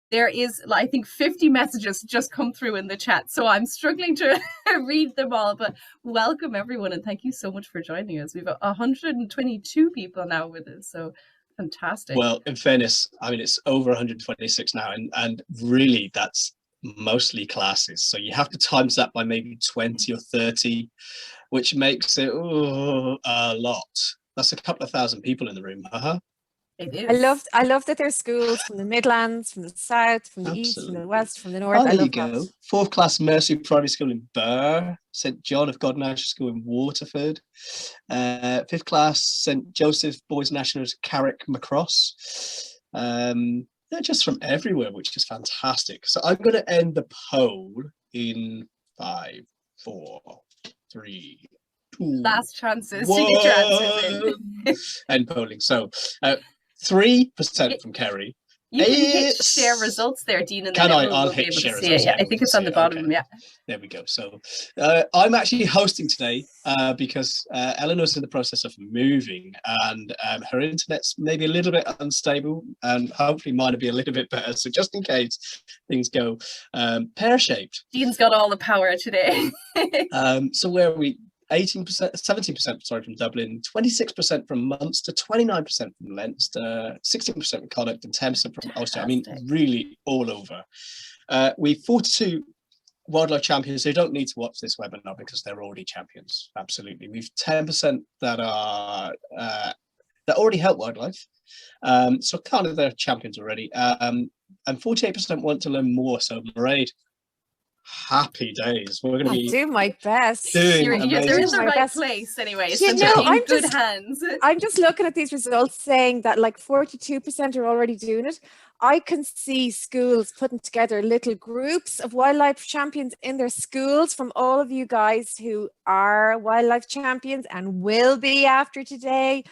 There is, I think, 50 messages just come through in the chat, so I'm struggling to read them all, but welcome everyone, and thank you so much for joining us. We've 122 people now with us, so fantastic. Well, in fairness, I mean, it's over 126 now, and really that's mostly classes. So you have to times that by maybe 20 or 30, which makes it a lot. That's a couple of thousand people in the room. It is. I love that there's schools from the Midlands, from the south, from the east, from the west, from the north. There you go. Fourth class Mercy Primary School in Burr, St John of God National School in Waterford, fifth class St Joseph Boys National Carrick Macross. They're just from everywhere, which is fantastic. So I'm going to end the poll in 5, 4, 3, 2. Last chances to get your answers in. End polling. So 3% from Kerry. You can hit share results there, Dean, and then I'll hit share results. Yeah, I think it's on the bottom. Okay. Yeah. There we go. So I'm actually hosting today because Eleanor's in the process of moving, and her internet's maybe a little bit unstable, and hopefully mine will be a little bit better. So just in case things go pear-shaped. Dean's got all the power today. So where are we? 18%, 17% sorry, from Dublin, 26% from Munster, 29% from Leinster, 16% from Connacht, and 10% from Ulster. I mean, really all over. We've 42 wildlife champions who don't need to watch this webinar because they're already champions. Absolutely. We've 10% that are that already help wildlife. So kind of they're champions already. And 48% want to learn more. So Máiread, happy days. We're going to be do my best. You're in the right place anyway. So I'm good hands. I'm just looking at these results saying that like 42% are already doing it. I can see schools putting together little groups of wildlife champions in their schools from all of you guys who are wildlife champions and will be after today.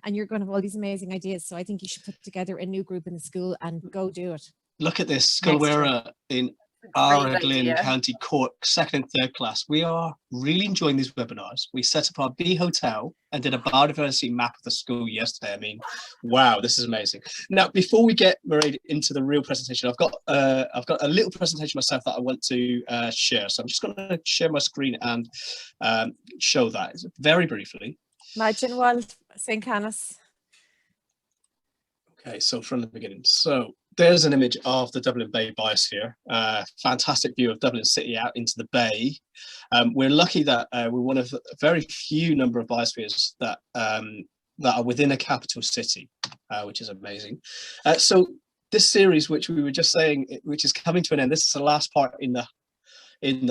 And you're going to have all these amazing ideas. So I think you should put together a new group in the school and go do it. Look at this, Sculwera in Araglin, County Cork, second and third class. We are really enjoying these webinars. We set up our B Hotel and did a biodiversity map of the school yesterday. I mean, wow, this is amazing. Now, before we get Máiread into the real presentation, I've got a little presentation myself that I want to share. So I'm just going to share my screen and show that very briefly. Imagine Wild St. Canis. Okay, so from the beginning. So there's an image of the Dublin Bay Biosphere. Fantastic view of Dublin City out into the bay. We're lucky that we're one of the very few number of biospheres that are within a capital city, which is amazing. So this series, which we were just saying, which is coming to an end, this is the last part in the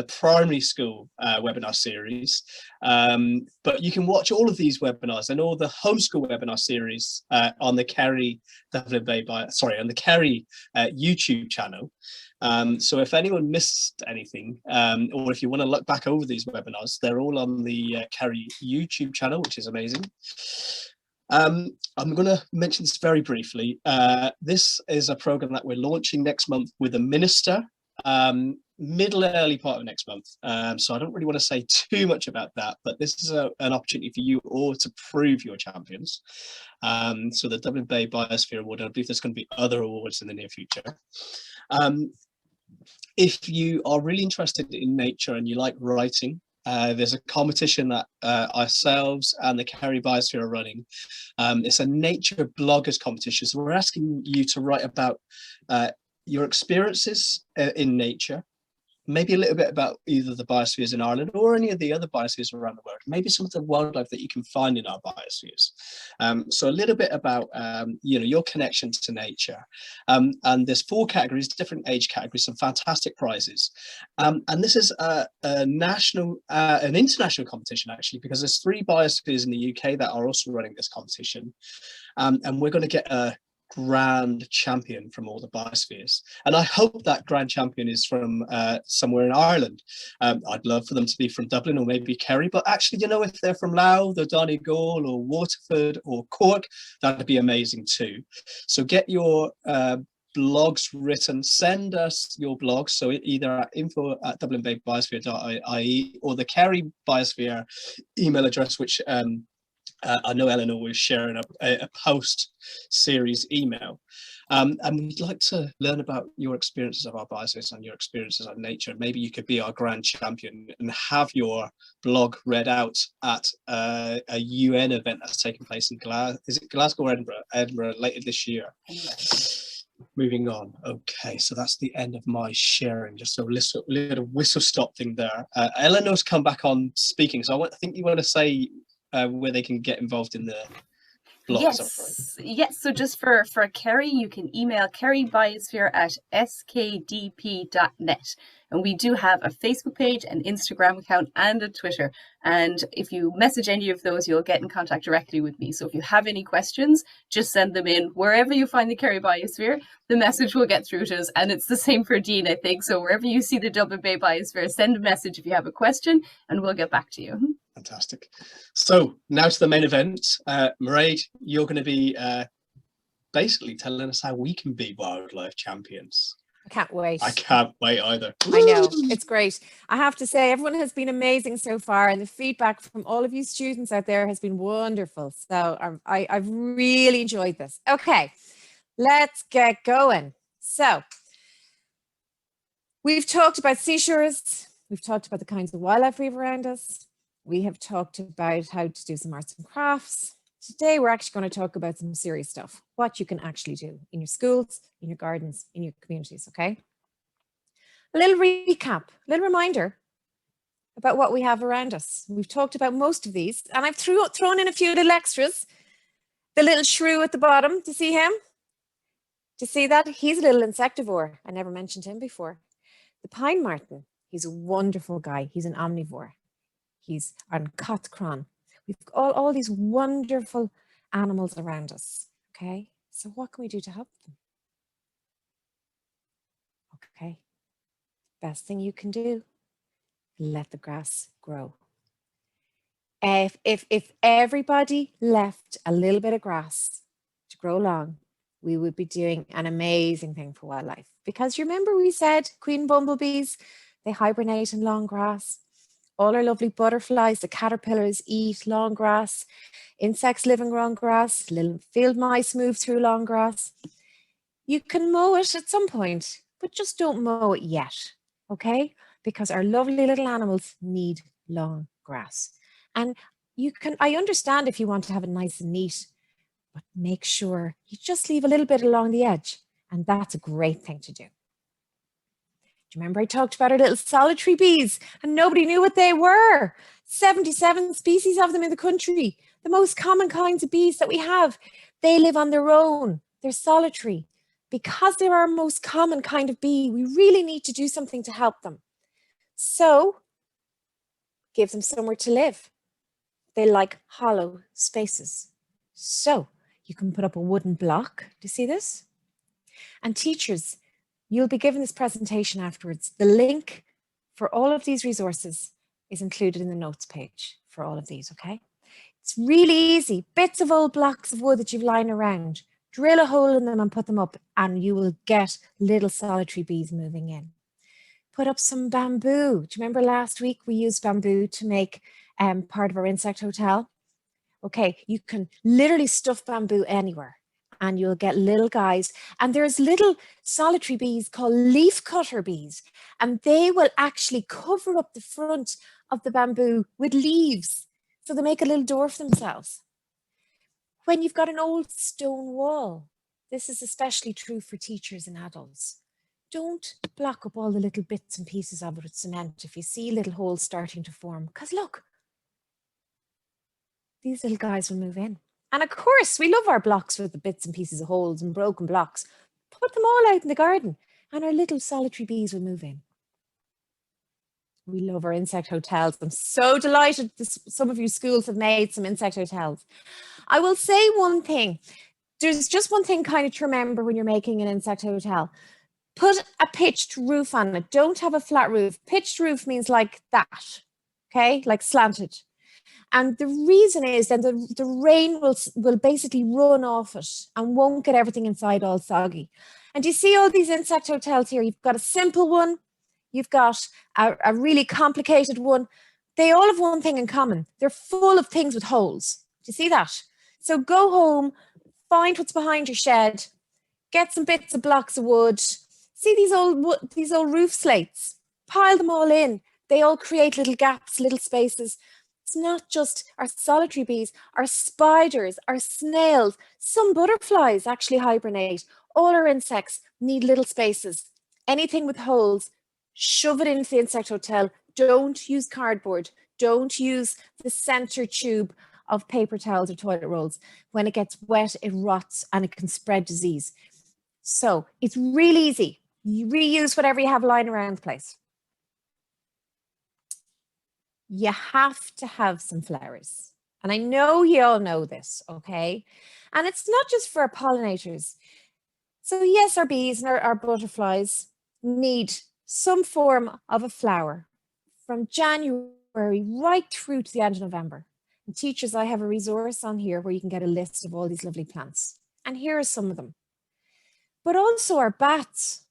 primary school webinar series, but you can watch all of these webinars and all the homeschool webinar series on the Kerry on the Kerry YouTube channel. So if anyone missed anything, or if you want to look back over these webinars, they're all on the Kerry YouTube channel, which is amazing. I'm going to mention this very briefly. This is a program that we're launching next month with a minister. Middle early part of next month, so I don't really want to say too much about that, but this is an opportunity for you all to prove your champions. So the Dublin Bay Biosphere Award, I believe there's going to be other awards in the near future. If you are really interested in nature and you like writing, there's a competition that ourselves and the Kerry Biosphere are running. It's a nature bloggers competition, so we're asking you to write about your experiences in nature, maybe a little bit about either the biospheres in Ireland or any of the other biospheres around the world, maybe some of the wildlife that you can find in our biospheres. So a little bit about your connection to nature. And there's 4 categories, different age categories, some fantastic prizes. And this is an international competition, actually, because there's 3 biospheres in the UK that are also running this competition. And we're going to get a grand champion from all the biospheres, and I hope that grand champion is from somewhere in Ireland. I'd love for them to be from Dublin or maybe Kerry, but actually, if they're from Louth or Donegal or Waterford or Cork, that'd be amazing too. So get your blogs written, send us your blogs, so either at info@dublinbaybiosphere.ie or the Kerry Biosphere email address, which I know Eleanor was sharing a post series email. And we'd like to learn about your experiences of our biospheres and your experiences of nature. Maybe you could be our grand champion and have your blog read out at a UN event that's taking place in Glasgow or Edinburgh? Edinburgh later this year. Moving on. Okay, so that's the end of my sharing. Just a little whistle stop thing there. Eleanor's come back on speaking, so I think you want to say where they can get involved in the blog. Yes. So just for Kerry, you can email kerrybiosphere@skdp.net. And we do have a Facebook page, an Instagram account, and a Twitter. And if you message any of those, you'll get in contact directly with me. So if you have any questions, just send them in wherever you find the Kerry Biosphere. The message will get through to us. And it's the same for Dean, I think. So wherever you see the Dublin Bay Biosphere, send a message if you have a question, and we'll get back to you. Fantastic. So now to the main event. Máiread, you're going to be basically telling us how we can be wildlife champions. I can't wait. I can't wait either. I know, it's great. I have to say, everyone has been amazing so far, and the feedback from all of you students out there has been wonderful. So I've really enjoyed this. Okay, let's get going. So we've talked about seashores. We've talked about the kinds of wildlife we have around us. We have talked about how to do some arts and crafts. Today, we're actually going to talk about some serious stuff, what you can actually do in your schools, in your gardens, in your communities, okay? A little recap, a little reminder about what we have around us. We've talked about most of these, and I've thrown in a few little extras. The little shrew at the bottom, do you see him? Do you see that? He's a little insectivore. I never mentioned him before. The pine marten, he's a wonderful guy. He's an omnivore. He's on cotcron. We've got all these wonderful animals around us, okay? So what can we do to help them? Okay, best thing you can do, let the grass grow. If everybody left a little bit of grass to grow long, we would be doing an amazing thing for wildlife. Because you remember we said queen bumblebees, they hibernate in long grass. All our lovely butterflies, the caterpillars eat long grass. Insects live in long grass. Little field mice move through long grass. You can mow it at some point, but just don't mow it yet, okay? Because our lovely little animals need long grass. And I understand if you want to have it nice and neat, but make sure you just leave a little bit along the edge. And that's a great thing to do. Do you remember I talked about our little solitary bees and nobody knew what they were? 77 species of them in the country. The most common kinds of bees that we have. They live on their own. They're solitary. Because they're our most common kind of bee, we really need to do something to help them. So, give them somewhere to live. They like hollow spaces. So, you can put up a wooden block. Do you see this? And teachers, you'll be given this presentation afterwards. The link for all of these resources is included in the notes page for all of these, okay? It's really easy. Bits of old blocks of wood that you've lying around. Drill a hole in them and put them up and you will get little solitary bees moving in. Put up some bamboo. Do you remember last week we used bamboo to make part of our insect hotel? Okay, you can literally stuff bamboo anywhere. And you'll get little guys. And there's little solitary bees called leaf cutter bees. And they will actually cover up the front of the bamboo with leaves. So they make a little door for themselves. When you've got an old stone wall, this is especially true for teachers and adults. Don't block up all the little bits and pieces of it with cement if you see little holes starting to form. Because look, these little guys will move in. And of course, we love our blocks with the bits and pieces of holes and broken blocks. Put them all out in the garden and our little solitary bees will move in. We love our insect hotels. I'm so delighted some of you schools have made some insect hotels. I will say one thing. There's just one thing kind of to remember when you're making an insect hotel. Put a pitched roof on it. Don't have a flat roof. Pitched roof means like that, okay? Like slanted. And the reason is that the rain will basically run off it and won't get everything inside all soggy. And you see all these insect hotels here? You've got a simple one. You've got a really complicated one. They all have one thing in common. They're full of things with holes. Do you see that? So go home, find what's behind your shed, Get some bits of blocks of wood. See these old roof slates? Pile them all in. They all create little gaps, little spaces. It's not just our solitary bees, our spiders, our snails, some butterflies actually hibernate. All our insects need little spaces. Anything with holes, shove it into the insect hotel. Don't use cardboard. Don't use the center tube of paper towels or toilet rolls. When it gets wet, it rots and it can spread disease. So it's really easy. You reuse whatever you have lying around the place. You have to have some flowers. And I know you all know this, okay? And it's not just for our pollinators. So yes, our bees and our butterflies need some form of a flower from January right through to the end of November. And teachers, I have a resource on here where you can get a list of all these lovely plants. And here are some of them. But also our bats.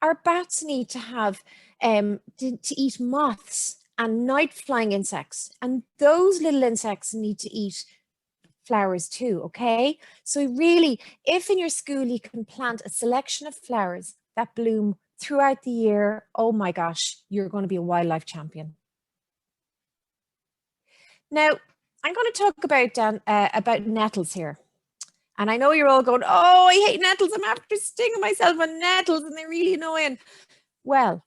Our bats need to have, to eat moths and night flying insects. And those little insects need to eat flowers too, okay? So really, if in your school you can plant a selection of flowers that bloom throughout the year, oh my gosh, you're going to be a wildlife champion. Now, I'm going to talk about nettles here. And I know you're all going, oh, I hate nettles. I'm after stinging myself on nettles and they're really annoying. Well,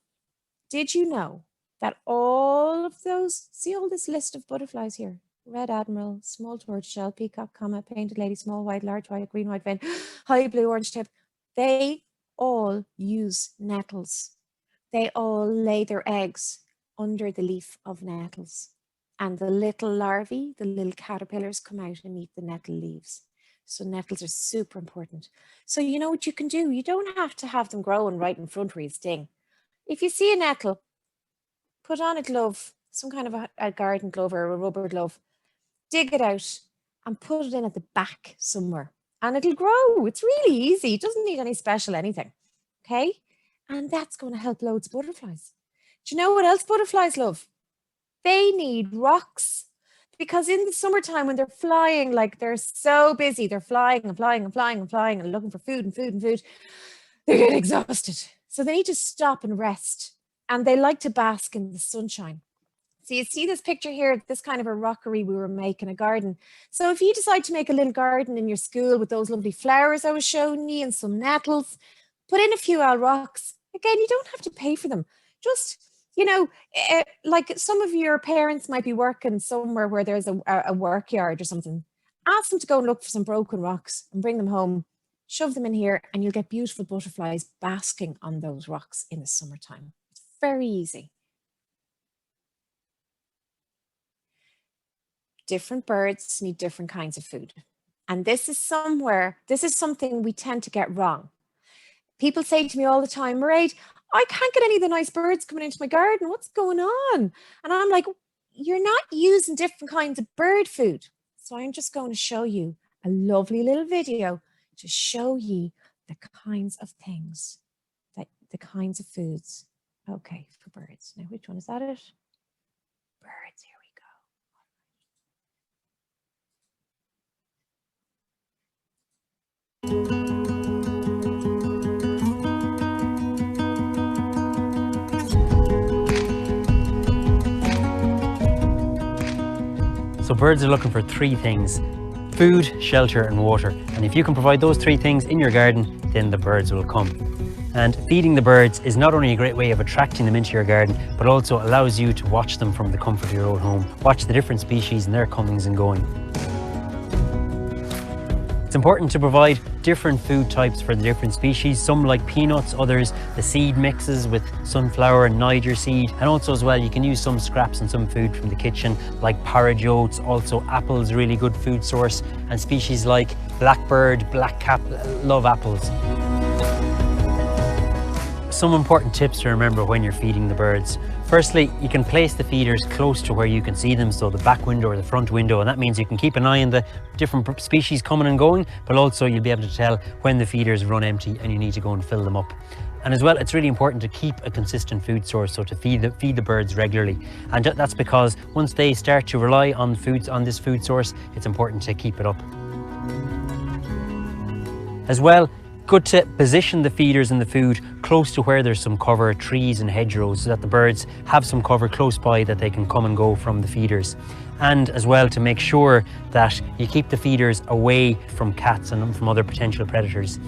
did you know that all of those, see all this list of butterflies here? Red admiral, small tortoiseshell, peacock, comet, painted lady, small white, large white, green white vane, high blue, orange tip. They all use nettles. They all lay their eggs under the leaf of nettles. And the little larvae, the little caterpillars come out and eat the nettle leaves. So nettles are super important. So you know what you can do? You don't have to have them growing right in front where you sting. If you see a nettle, put on a glove, some kind of a garden glove or a rubber glove, dig it out and put it in at the back somewhere and it'll grow. It's really easy. It doesn't need any special anything. Okay. And that's going to help loads of butterflies. Do you know what else butterflies love? They need rocks. Because in the summertime when they're flying, like they're so busy, they're flying and flying and flying and flying and looking for food and food and food, they get exhausted. So they need to stop and rest. And they like to bask in the sunshine. So you see this picture here, this kind of a rockery we were making, a garden. So if you decide to make a little garden in your school with those lovely flowers I was showing you and some nettles, put in a few old rocks. Again, you don't have to pay for them. Just, you know, like some of your parents might be working somewhere where there's a work yard or something. Ask them to go and look for some broken rocks and bring them home, shove them in here, and you'll get beautiful butterflies basking on those rocks in the summertime. It's very easy. Different birds need different kinds of food. And this is something we tend to get wrong. People say to me all the time, Máiread, I can't get any of the nice birds coming into my garden. What's going on? And I'm like, you're not using different kinds of bird food. So I'm just going to show you a lovely little video to show you the kinds of things, the kinds of foods. Okay, for birds. Now, which one is that? Birds, here we go. So birds are looking for three things: food, shelter and water. And if you can provide those three things in your garden, then the birds will come. And feeding the birds is not only a great way of attracting them into your garden, but also allows you to watch them from the comfort of your own home. Watch the different species and their comings and going. It's important to provide different food types for the different species. Some like peanuts, others the seed mixes with sunflower and Niger seed. And also as well, you can use some scraps and some food from the kitchen like porridge oats. Also apples, really good food source. And species like blackbird, blackcap love apples. Some important tips to remember when you're feeding the birds. Firstly, you can place the feeders close to where you can see them, so the back window or the front window, and that means you can keep an eye on the different species coming and going, but also you'll be able to tell when the feeders run empty and you need to go and fill them up. And as well, it's really important to keep a consistent food source, so to feed the birds regularly. And that's because once they start to rely on this food source, it's important to keep it up. As well, good to position the feeders and the food close to where there's some cover, trees and hedgerows, so that the birds have some cover close by that they can come and go from the feeders. And as well to make sure that you keep the feeders away from cats and from other potential predators.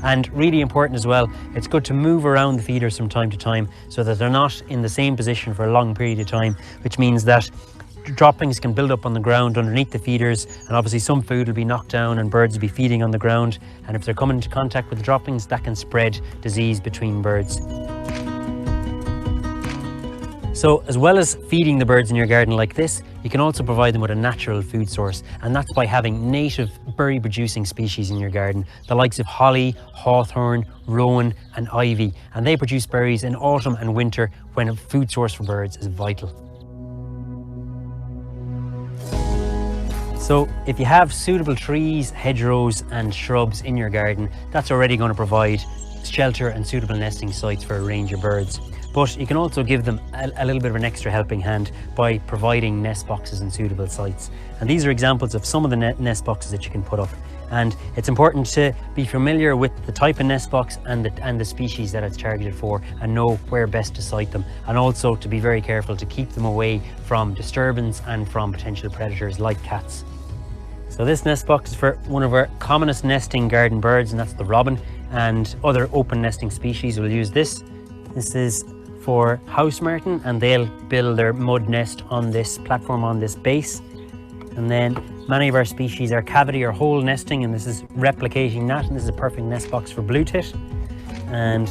And really important as well, it's good to move around the feeders from time to time so that they're not in the same position for a long period of time, which means that droppings can build up on the ground underneath the feeders, and obviously some food will be knocked down and birds will be feeding on the ground, and if they're coming into contact with the droppings, that can spread disease between birds. So as well as feeding the birds in your garden like this, you can also provide them with a natural food source, and that's by having native berry producing species in your garden, the likes of holly, hawthorn, rowan and ivy, and they produce berries in autumn and winter when a food source for birds is vital. So if you have suitable trees, hedgerows and shrubs in your garden, that's already going to provide shelter and suitable nesting sites for a range of birds. But you can also give them a little bit of an extra helping hand by providing nest boxes in suitable sites. And these are examples of some of the nest boxes that you can put up. And it's important to be familiar with the type of nest box and the species that it's targeted for, and know where best to site them. And also to be very careful to keep them away from disturbance and from potential predators like cats. So this nest box is for one of our commonest nesting garden birds, and that's the robin, and other open nesting species will use this. This is for house martin, and they'll build their mud nest on this platform, on this base. And then many of our species are cavity or hole nesting, and this is replicating that, and this is a perfect nest box for blue tit. And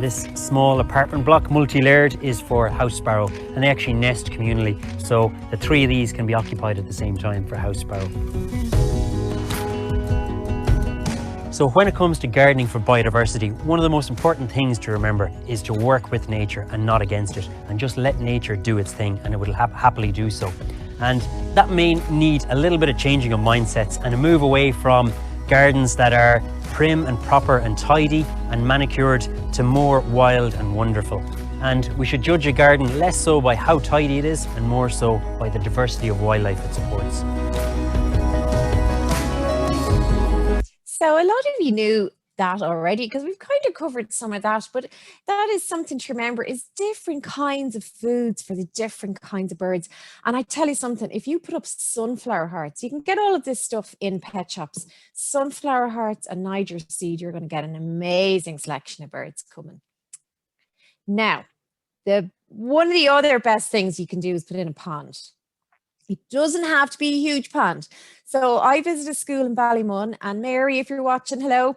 this small apartment block, multi-layered, is for house sparrow, and they actually nest communally. So the three of these can be occupied at the same time for house sparrow. So when it comes to gardening for biodiversity, one of the most important things to remember is to work with nature and not against it, and just let nature do its thing, and it will happily do so. And that may need a little bit of changing of mindsets and a move away from gardens that are prim and proper and tidy and manicured to more wild and wonderful. And we should judge a garden less so by how tidy it is and more so by the diversity of wildlife it supports. So a lot of you knew that already, because we've kind of covered some of that, but that is something to remember, is different kinds of foods for the different kinds of birds. And I tell you something, if you put up sunflower hearts, you can get all of this stuff in pet shops. Sunflower hearts and Niger seed, you're going to get an amazing selection of birds coming. Now, one of the other best things you can do is put in a pond. It doesn't have to be a huge pond. So I visited a school in Ballymun, and Mary, if you're watching, hello.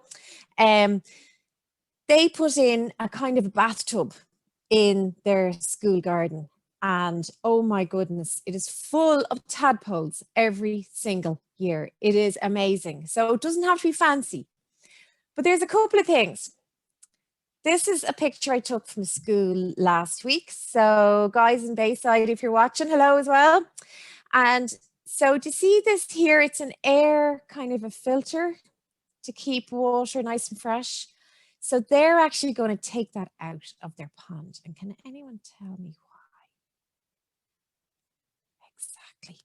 They put in a kind of a bathtub in their school garden, and oh my goodness, it is full of tadpoles every single year. It is amazing. So it doesn't have to be fancy, but there's a couple of things. This is a picture I took from school last week. So guys in Bayside, if you're watching, hello as well. And so to see this here, it's an air kind of a filter to keep water nice and fresh. So they're actually going to take that out of their pond. And can anyone tell me why? Exactly.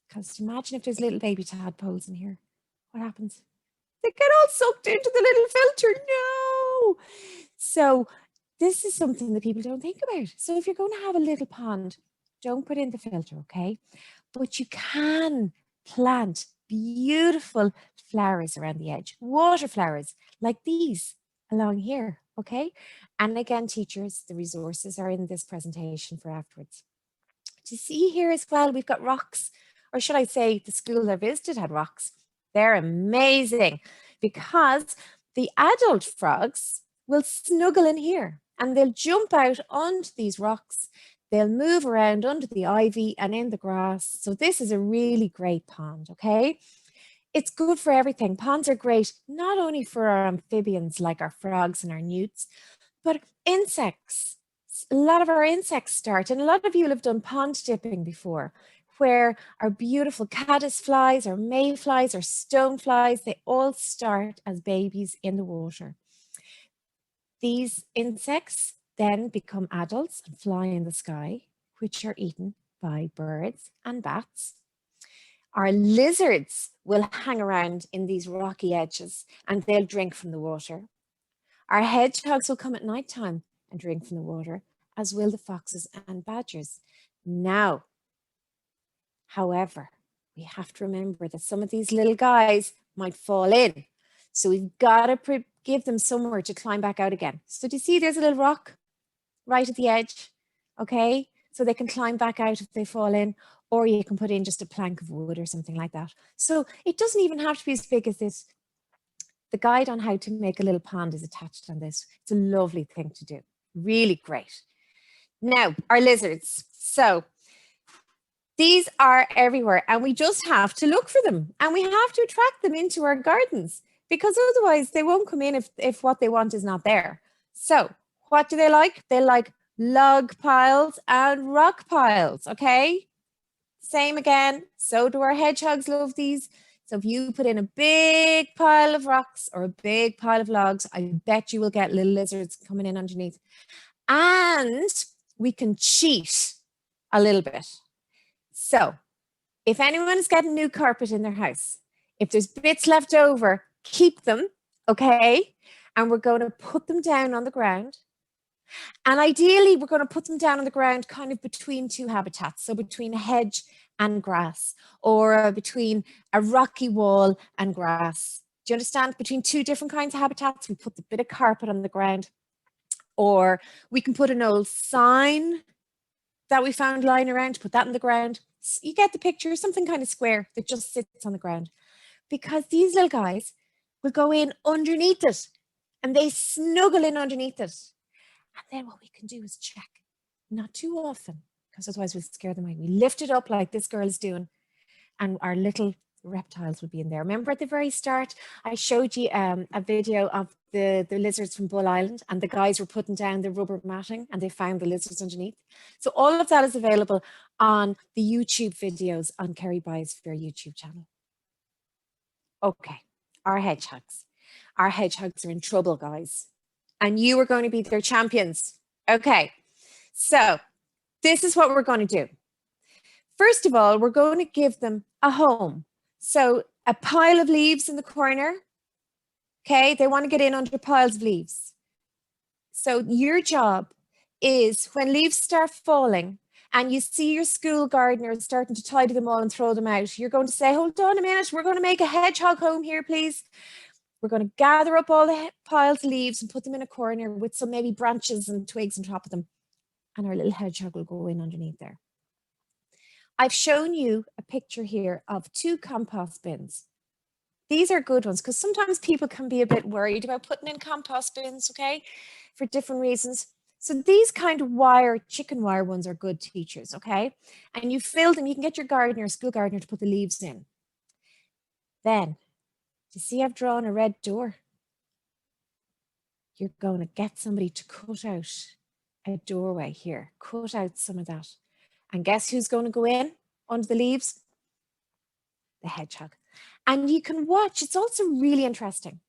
Because imagine if there's little baby tadpoles in here. What happens? They get all sucked into the little filter. No. So this is something that people don't think about. So if you're going to have a little pond, don't put in the filter, okay? But you can plant beautiful flowers around the edge, water flowers like these along here, okay? And again, teachers, the resources are in this presentation for afterwards. To see here as well, we've got rocks, or should I say the school I visited had rocks. They're amazing because the adult frogs will snuggle in here and they'll jump out onto these rocks. They'll move around under the ivy and in the grass. So this is a really great pond, okay? It's good for everything. Ponds are great, not only for our amphibians like our frogs and our newts, but insects. A lot of our insects start, and a lot of you will have done pond dipping before, where our beautiful caddisflies or mayflies or stoneflies, they all start as babies in the water. These insects then become adults and fly in the sky, which are eaten by birds and bats. Our lizards will hang around in these rocky edges and they'll drink from the water. Our hedgehogs will come at night time and drink from the water, as will the foxes and badgers. Now, however, we have to remember that some of these little guys might fall in. So we've got to give them somewhere to climb back out again. So do you see there's a little rock right at the edge? Okay, so they can climb back out if they fall in, or you can put in just a plank of wood or something like that. So it doesn't even have to be as big as this. The guide on how to make a little pond is attached on this. It's a lovely thing to do. Really great. Now, our lizards. So these are everywhere and we just have to look for them and we have to attract them into our gardens because otherwise they won't come in if what they want is not there. So what do they like? They like log piles and rock piles, okay? Same again. So do our hedgehogs love these. So if you put in a big pile of rocks or a big pile of logs, I bet you will get little lizards coming in underneath. And we can cheat a little bit. So if anyone is getting new carpet in their house, if there's bits left over, keep them, okay? And we're going to put them down on the ground. And ideally, we're going to put them down on the ground kind of between two habitats. So between a hedge and grass, or between a rocky wall and grass. Do you understand? Between two different kinds of habitats, we put the bit of carpet on the ground. Or we can put an old sign that we found lying around, put that on the ground. You get the picture, something kind of square that just sits on the ground. Because these little guys will go in underneath it and they snuggle in underneath it. And then what we can do is check, not too often, because otherwise we'll scare them away. We lift it up like this girl is doing, and our little reptiles would be in there. Remember at the very start, I showed you a video of the lizards from Bull Island, and the guys were putting down the rubber matting and they found the lizards underneath. So all of that is available on the YouTube videos on Kerry Biosphere YouTube channel. Okay, our hedgehogs. Our hedgehogs are in trouble, guys. And you are going to be their champions. Okay, so this is what we're going to do. First of all, we're going to give them a home. So a pile of leaves in the corner. Okay, they want to get in under piles of leaves. So your job is when leaves start falling and you see your school gardener starting to tidy them all and throw them out, you're going to say, hold on a minute, we're going to make a hedgehog home here, please. We're going to gather up all the piles of leaves and put them in a corner with some maybe branches and twigs on top of them. And our little hedgehog will go in underneath there. I've shown you a picture here of 2 compost bins. These are good ones because sometimes people can be a bit worried about putting in compost bins, okay, for different reasons. So these kind of chicken wire ones are good teachers, okay? And you fill them, you can get your gardener, school gardener to put the leaves in. Then, you see I've drawn a red door? You're going to get somebody to cut out a doorway here, cut out some of that. And guess who's going to go in under the leaves? The hedgehog. And you can watch, it's also really interesting.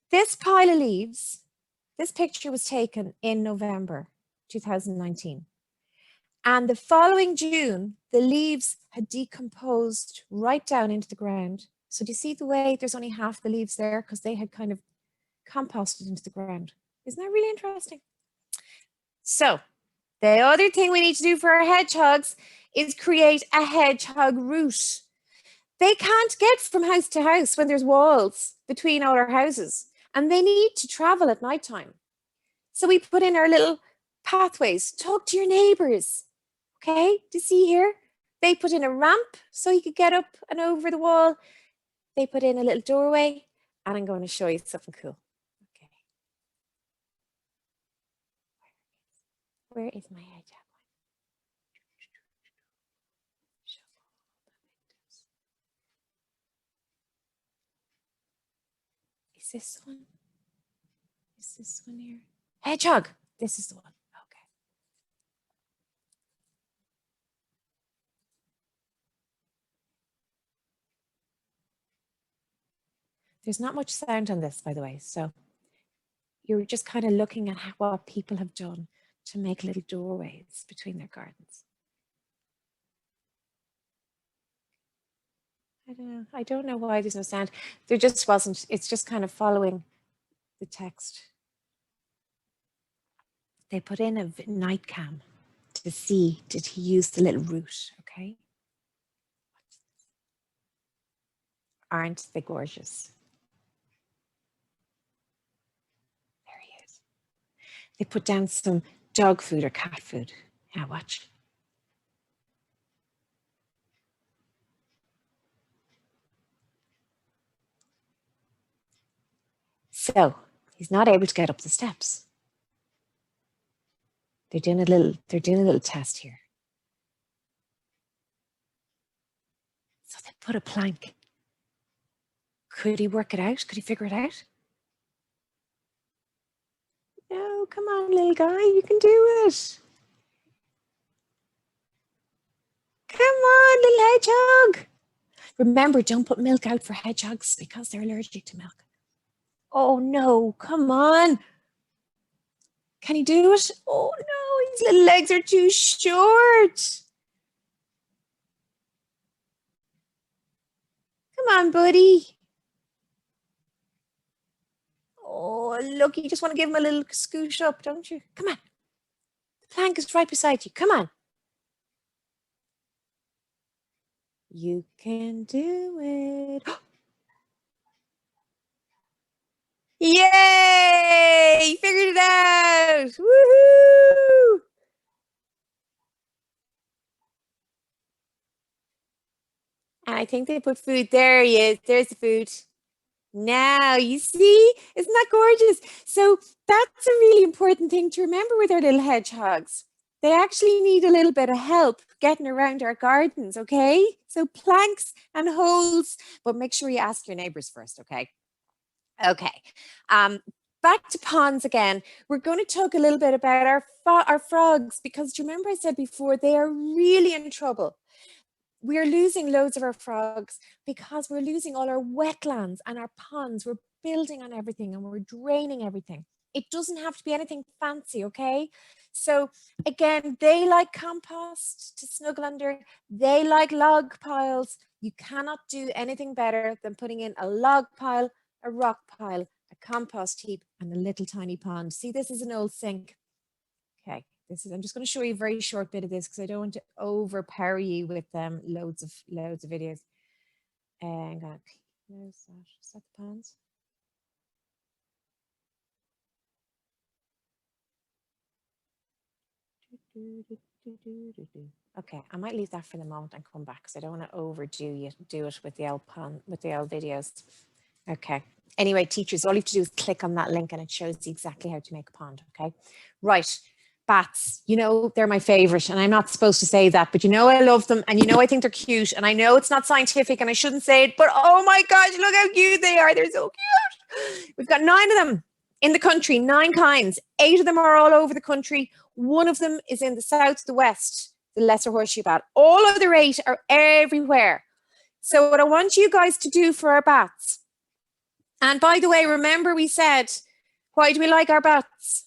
This pile of leaves, this picture was taken in November 2019. And the following June, the leaves had decomposed right down into the ground. So do you see the way there's only half the leaves there because they had kind of composted into the ground? Isn't that really interesting? So the other thing we need to do for our hedgehogs is create a hedgehog route. They can't get from house to house when there's walls between all our houses and they need to travel at nighttime. So we put in our little pathways. Talk to your neighbors. Okay, do you see here? They put in a ramp so you could get up and over the wall. They put in a little doorway, and I'm going to show you something cool. Okay. Where is my hedgehog? Is this one? Is this one here? Hedgehog. This is the one. Okay. There's not much sound on this, by the way. So you're just kind of looking at what people have done to make little doorways between their gardens. I don't know why there's no sound. There just wasn't. It's just kind of following the text. They put in a night cam to see, did he use the little route, okay? Aren't they gorgeous? There he is. They put down some dog food or cat food. Now watch. So he's not able to get up the steps. They're doing a little test here. So they put a plank. Could he work it out? Could he figure it out? No, come on, little guy, you can do it. Come on, little hedgehog. Remember, don't put milk out for hedgehogs because they're allergic to milk. Oh no, come on. Can he do it? Oh no, his little legs are too short. Come on, buddy. Oh, look, you just want to give him a little scooch up, don't you? Come on. The plank is right beside you. Come on. You can do it. Yay! He figured it out. Woohoo! And I think they put food. There he is. There's the food. Now, you see? Isn't that gorgeous? So that's a really important thing to remember with our little hedgehogs. They actually need a little bit of help getting around our gardens, okay? So planks and holes, but make sure you ask your neighbors first, okay? Okay, back to ponds again. We're going to talk a little bit about our frogs, because do you remember I said before, they are really in trouble. We are losing loads of our frogs because we're losing all our wetlands and our ponds. We're building on everything and we're draining everything. It doesn't have to be anything fancy, okay? So again, they like compost to snuggle under. They like log piles. You cannot do anything better than putting in a log pile, a rock pile, a compost heap, and a little tiny pond. See, this is an old sink. Okay, I'm just going to show you a very short bit of this because I don't want to overpower you with loads of videos. And there's that. Is that the ponds? Okay, I might leave that for the moment and come back because I don't want to overdo it with the old pond, with the old videos. Okay. Anyway, teachers, all you have to do is click on that link and it shows you exactly how to make a pond. Okay. Right. Bats, you know, they're my favorite, and I'm not supposed to say that, but you know, I love them, and you know, I think they're cute, and I know it's not scientific and I shouldn't say it, but oh my gosh, look how cute they are. They're so cute. We've got 9 of them in the country, 9 kinds. 8 of them are all over the country. 1 of them is in the south, the west, the lesser horseshoe bat. All other 8 are everywhere. So what I want you guys to do for our bats, and by the way, remember we said, why do we like our bats?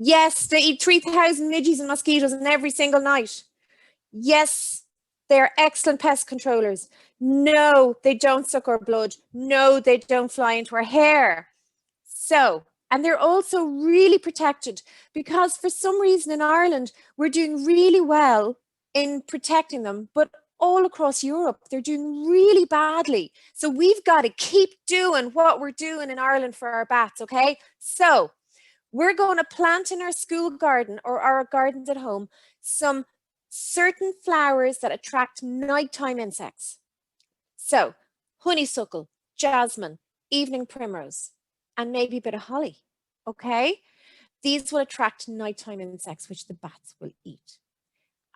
Yes, they eat 3,000 midges and mosquitoes in every single night. Yes, they're excellent pest controllers. No, they don't suck our blood. No, they don't fly into our hair. So, and they're also really protected because for some reason in Ireland, we're doing really well in protecting them, but all across Europe, they're doing really badly. So we've got to keep doing what we're doing in Ireland for our bats, okay? So we're going to plant in our school garden or our gardens at home some certain flowers that attract nighttime insects. So honeysuckle, jasmine, evening primrose, and maybe a bit of holly, okay? These will attract nighttime insects, which the bats will eat.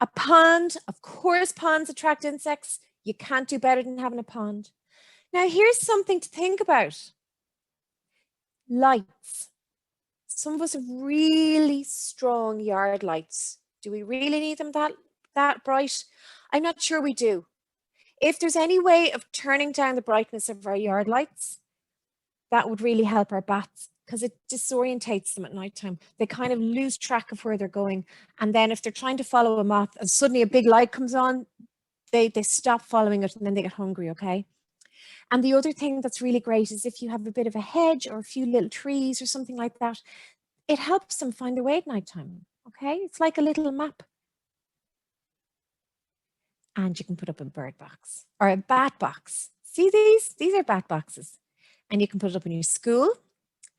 A pond, of course, ponds attract insects. You can't do better than having a pond. Now, here's something to think about. Lights. Some of us have really strong yard lights. Do we really need them that bright? I'm not sure we do. If there's any way of turning down the brightness of our yard lights, that would really help our bats because it disorientates them at nighttime. They kind of lose track of where they're going. And then if they're trying to follow a moth and suddenly a big light comes on, they stop following it and then they get hungry, okay? And the other thing that's really great is if you have a bit of a hedge or a few little trees or something like that, it helps them find their way at nighttime, okay? It's like a little map. And you can put up a bird box or a bat box. See these? These are bat boxes. And you can put it up in your school.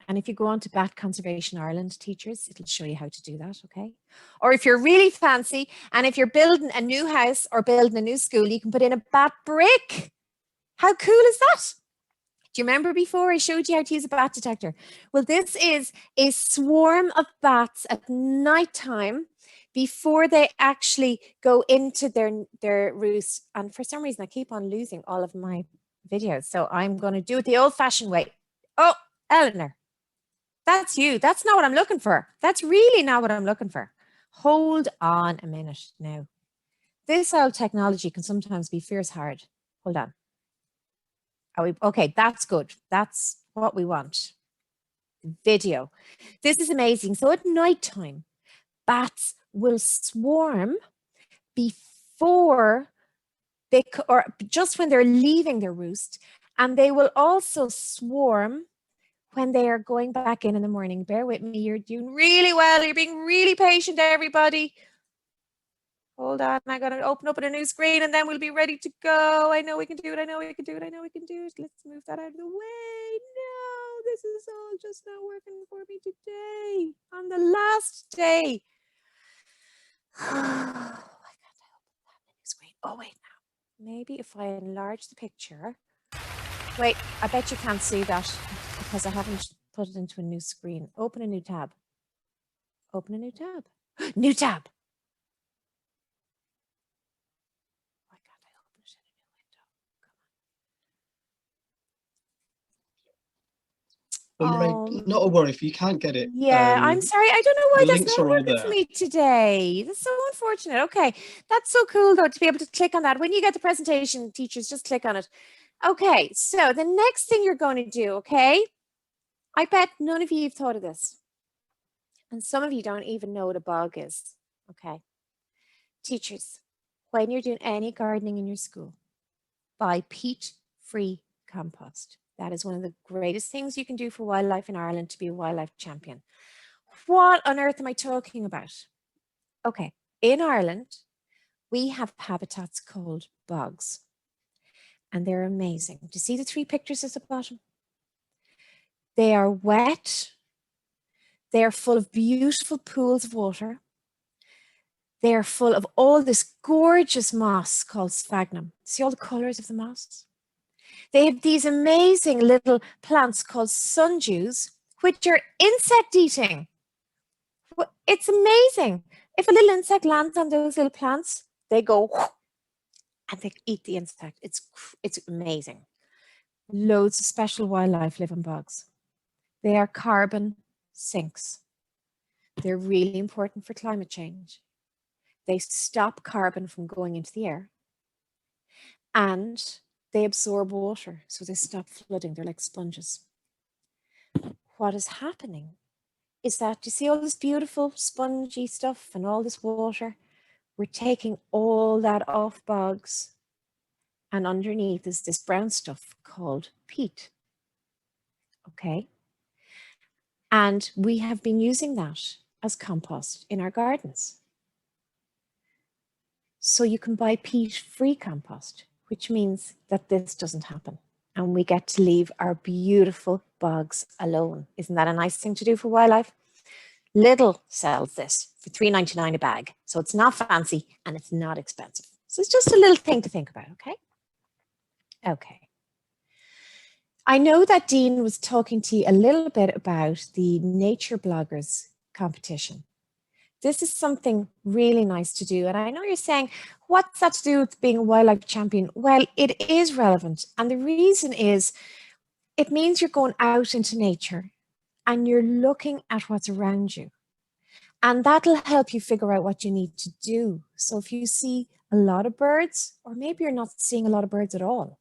And if you go on to Bat Conservation Ireland, teachers, it'll show you how to do that, okay? Or if you're really fancy, and if you're building a new house or building a new school, you can put in a bat brick. How cool is that? Do you remember before I showed you how to use a bat detector? Well, this is a swarm of bats at nighttime before they actually go into their roost. And for some reason, I keep on losing all of my videos. So I'm going to do it the old-fashioned way. Oh, Eleanor. That's you. That's not what I'm looking for. That's really not what I'm looking for. Hold on a minute now. This old technology can sometimes be fierce hard. Hold on. Okay, that's good. That's what we want. Video. This is amazing. So at nighttime, bats will swarm before they, or just when they're leaving their roost, and they will also swarm when they are going back in the morning. Bear with me, you're doing really well. You're being really patient, everybody. Hold on, I gotta open up a new screen and then we'll be ready to go. I know we can do it, I know we can do it, I know we can do it. Let's move that out of the way. No, this is all just not working for me today. On the last day. Oh, I can't open that new screen. Oh, wait now. Maybe if I enlarge the picture. Wait, I bet you can't see that because I haven't put it into a new screen. Open a new tab. Open a new tab. New tab. Why can't I open it in a new window? Well, Lorraine, not a worry if you can't get it. Yeah, I'm sorry. I don't know why the that's links not are all working there. for me today. That's so unfortunate. Okay, that's so cool though to be able to click on that. When you get the presentation, teachers, just click on it. Okay, so the next thing you're going to do, okay? I bet none of you have thought of this. And some of you don't even know what a bog is, okay? Teachers, when you're doing any gardening in your school, buy peat-free compost. That is one of the greatest things you can do for wildlife in Ireland to be a wildlife champion. What on earth am I talking about? Okay, in Ireland, we have habitats called bogs. And they're amazing. Do you see the 3 pictures at the bottom? They are wet. They are full of beautiful pools of water. They are full of all this gorgeous moss called sphagnum. See all the colors of the moss? They have these amazing little plants called sundews, which are insect eating. It's amazing. If a little insect lands on those little plants, they go and they eat the insect. It's amazing. Loads of special wildlife live in bogs. They are carbon sinks. They're really important for climate change. They stop carbon from going into the air and they absorb water, so they stop flooding. They're like sponges. What is happening is that you see all this beautiful spongy stuff and all this water. We're taking all that off bogs, and underneath is this brown stuff called peat. Okay. And we have been using that as compost in our gardens. So you can buy peat-free compost, which means that this doesn't happen. And we get to leave our beautiful bogs alone. Isn't that a nice thing to do for wildlife? Lidl sells this for $3.99 a bag. So it's not fancy and it's not expensive. So it's just a little thing to think about, okay? Okay. I know that Dean was talking to you a little bit about the Nature Bloggers competition. This is something really nice to do. And I know you're saying, what's that to do with being a wildlife champion? Well, it is relevant. And the reason is, it means you're going out into nature and you're looking at what's around you. And that'll help you figure out what you need to do. So if you see a lot of birds, or maybe you're not seeing a lot of birds at all,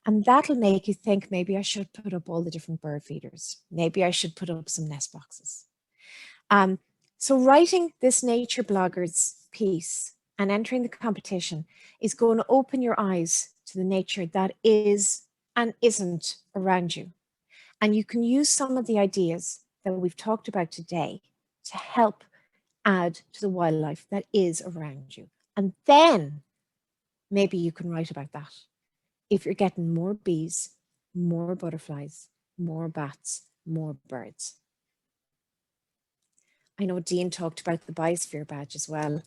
and that'll make you think, maybe I should put up all the different bird feeders. Maybe I should put up some nest boxes. So writing this Nature Bloggers piece and entering the competition is going to open your eyes to the nature that is and isn't around you. And you can use some of the ideas that we've talked about today to help add to the wildlife that is around you. And then maybe you can write about that. If you're getting more bees, more butterflies, more bats, more birds. I know Dean talked about the Biosphere Badge as well.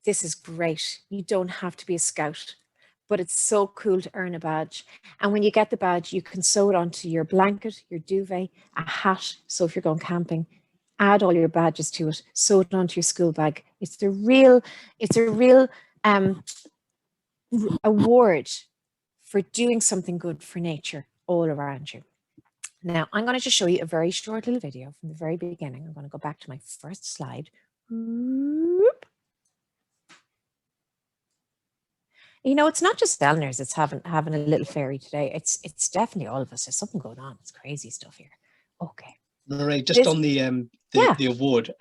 This is great. You don't have to be a scout, but it's so cool to earn a badge. And when you get the badge, you can sew it onto your blanket, your duvet, a hat. So if you're going camping, add all your badges to it, sew it onto your school bag. It's a real award for doing something good for nature all around you. Now, I'm going to just show you a very short little video from the very beginning. I'm going to go back to my first slide. You know, it's not just Eleanor's, it's having a little fairy today. It's definitely all of us. There's something going on. It's crazy stuff here. Okay. Marie, just on the award.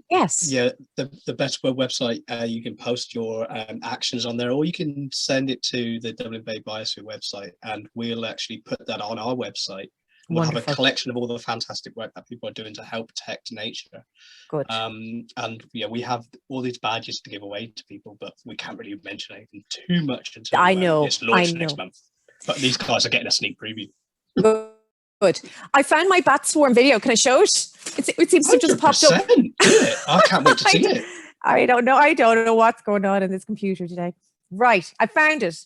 Yes. Yeah, the Better World website, you can post your actions on there, or you can send it to the Dublin Bay Biosphere website, and we'll actually put that on our website. We'll have a collection of all the fantastic work that people are doing to help protect nature. Good. And yeah, we have all these badges to give away to people, but we can't really mention anything too much until it's launched next month. But these guys are getting a sneak preview. Good. I found my bat swarm video. Can I show it? It seems to just popped up. I can't wait to see it. I don't know what's going on in this computer today. Right, I found it.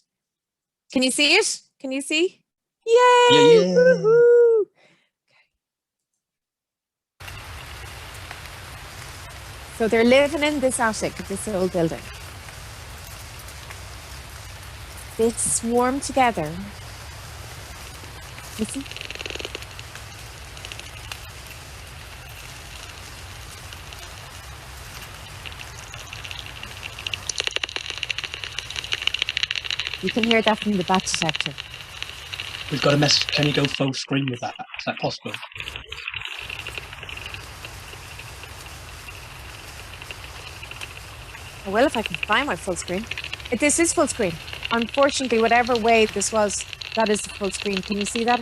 Can you see it? Can you see? Yay! Yeah. Woohoo! So they're living in this attic, this old building. They swarm together. Listen. You can hear that from the bat detector. We've got a message. Can you go full screen with that? Is that possible? I will if I can find my full screen. This is full screen. Unfortunately, whatever way this was, that is the full screen. Can you see that?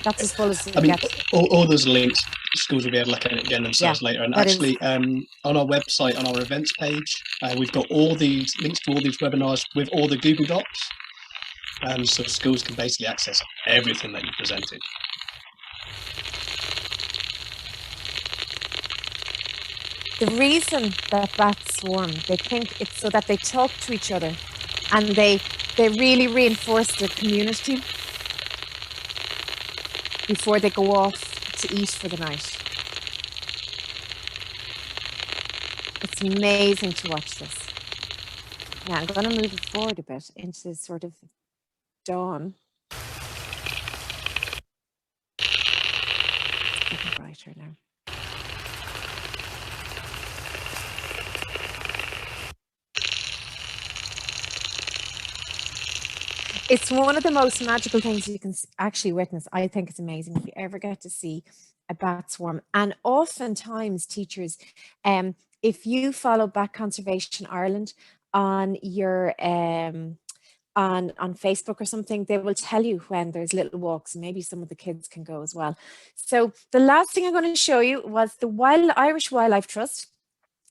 That's as full as it gets. All those links, schools will be able to look at it again themselves later. And actually, on our website, on our events page, we've got all these links to all these webinars with all the Google Docs. So schools can basically access everything that you presented. The reason that bats swarm, they think it's so that they talk to each other, and they really reinforce their community before they go off to eat for the night. It's amazing to watch this. Now I'm going to move it forward a bit into sort of dawn. It's getting brighter now. It's one of the most magical things you can actually witness. I think it's amazing if you ever get to see a bat swarm. And oftentimes teachers, if you follow Bat Conservation Ireland on your on Facebook or something, they will tell you when there's little walks. Maybe some of the kids can go as well. So the last thing I'm going to show you was the Irish Wildlife Trust.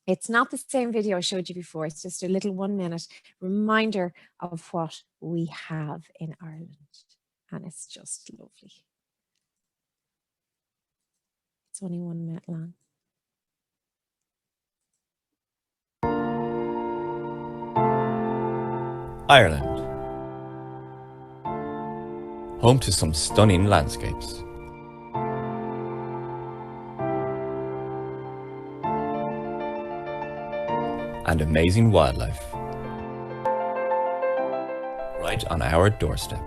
It's not the same video I showed you before. It's just a little 1 minute reminder of what we have in Ireland. And it's just lovely. It's only 1 minute long. Ireland. Home to some stunning landscapes. And amazing wildlife. Right on our doorstep.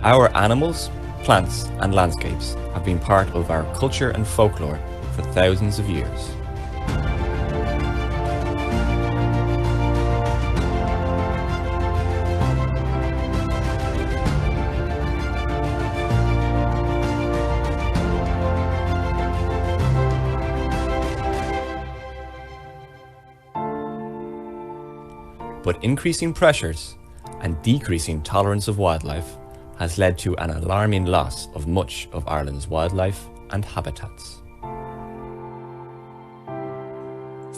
Our animals, plants and landscapes have been part of our culture and folklore for thousands of years. but increasing pressures and decreasing tolerance of wildlife has led to an alarming loss of much of Ireland's wildlife and habitats.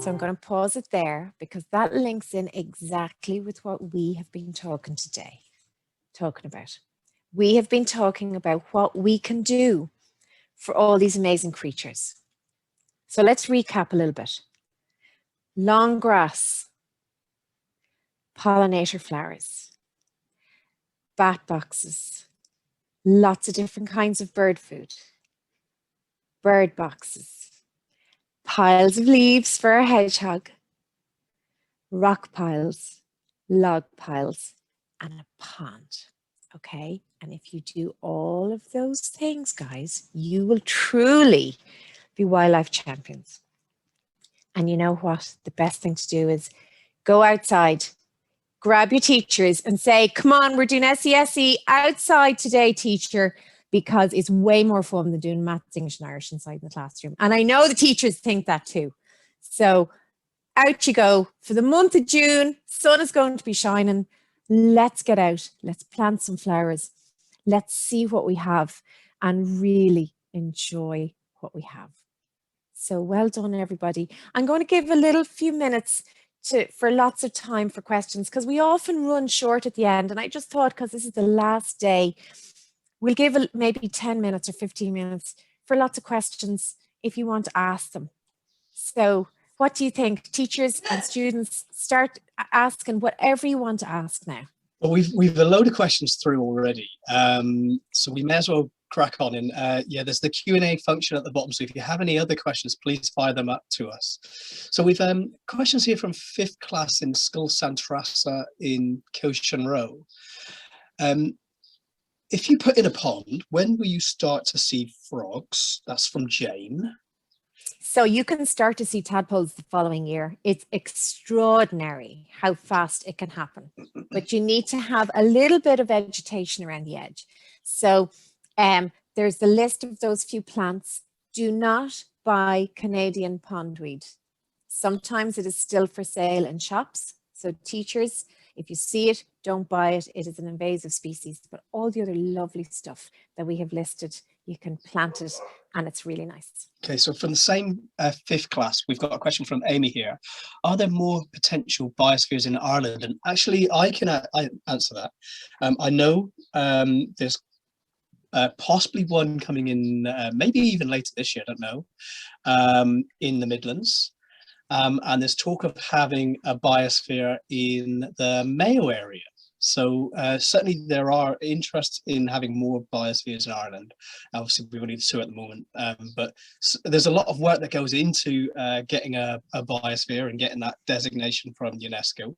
So I'm going to pause it there because that links in exactly with what we have been talking about. We have been talking about what we can do for all these amazing creatures. So let's recap a little bit. Long grass, pollinator flowers, bat boxes, lots of different kinds of bird food, bird boxes, piles of leaves for a hedgehog, rock piles, log piles, and a pond, okay? And if you do all of those things, guys, you will truly be wildlife champions. And you know what? The best thing to do is go outside, grab your teachers and say, come on, we're doing SESE outside today, teacher, because it's way more fun than doing maths, English and Irish inside in the classroom. And I know the teachers think that too. So out you go for the month of June, sun is going to be shining. Let's get out, let's plant some flowers. Let's see what we have and really enjoy what we have. So well done, everybody. I'm going to give a few minutes for lots of time for questions because we often run short at the end. And I just thought, because this is the last day, we'll give maybe 10 minutes or 15 minutes for lots of questions if you want to ask them. So what do you think? Teachers and students, start asking whatever you want to ask now. Well, we've a load of questions through already, so we may as well crack on. And yeah, there's the Q&A function at the bottom, so if you have any other questions, please fire them up to us. So we've questions here from 5th class in School Santrasa in Kilshan Row. If you put in a pond, when will you start to see frogs? That's from Jane. So you can start to see tadpoles the following year. It's extraordinary how fast it can happen, but you need to have a little bit of vegetation around the edge. So there's the list of those few plants. Do not buy Canadian pondweed. Sometimes it is still for sale in shops. So teachers, if you see it, don't buy it. It is an invasive species, but all the other lovely stuff that we have listed, you can plant it and it's really nice. Okay, so from the same 5th class, we've got a question from Amy here. Are there more potential biospheres in Ireland? And actually, I can answer that. I know there's possibly one coming in, maybe even later this year, I don't know, in the Midlands. And there's talk of having a biosphere in the Mayo area. So certainly there are interest in having more biospheres in Ireland. Obviously, we've only 2 at the moment, but there's a lot of work that goes into getting a biosphere and getting that designation from UNESCO.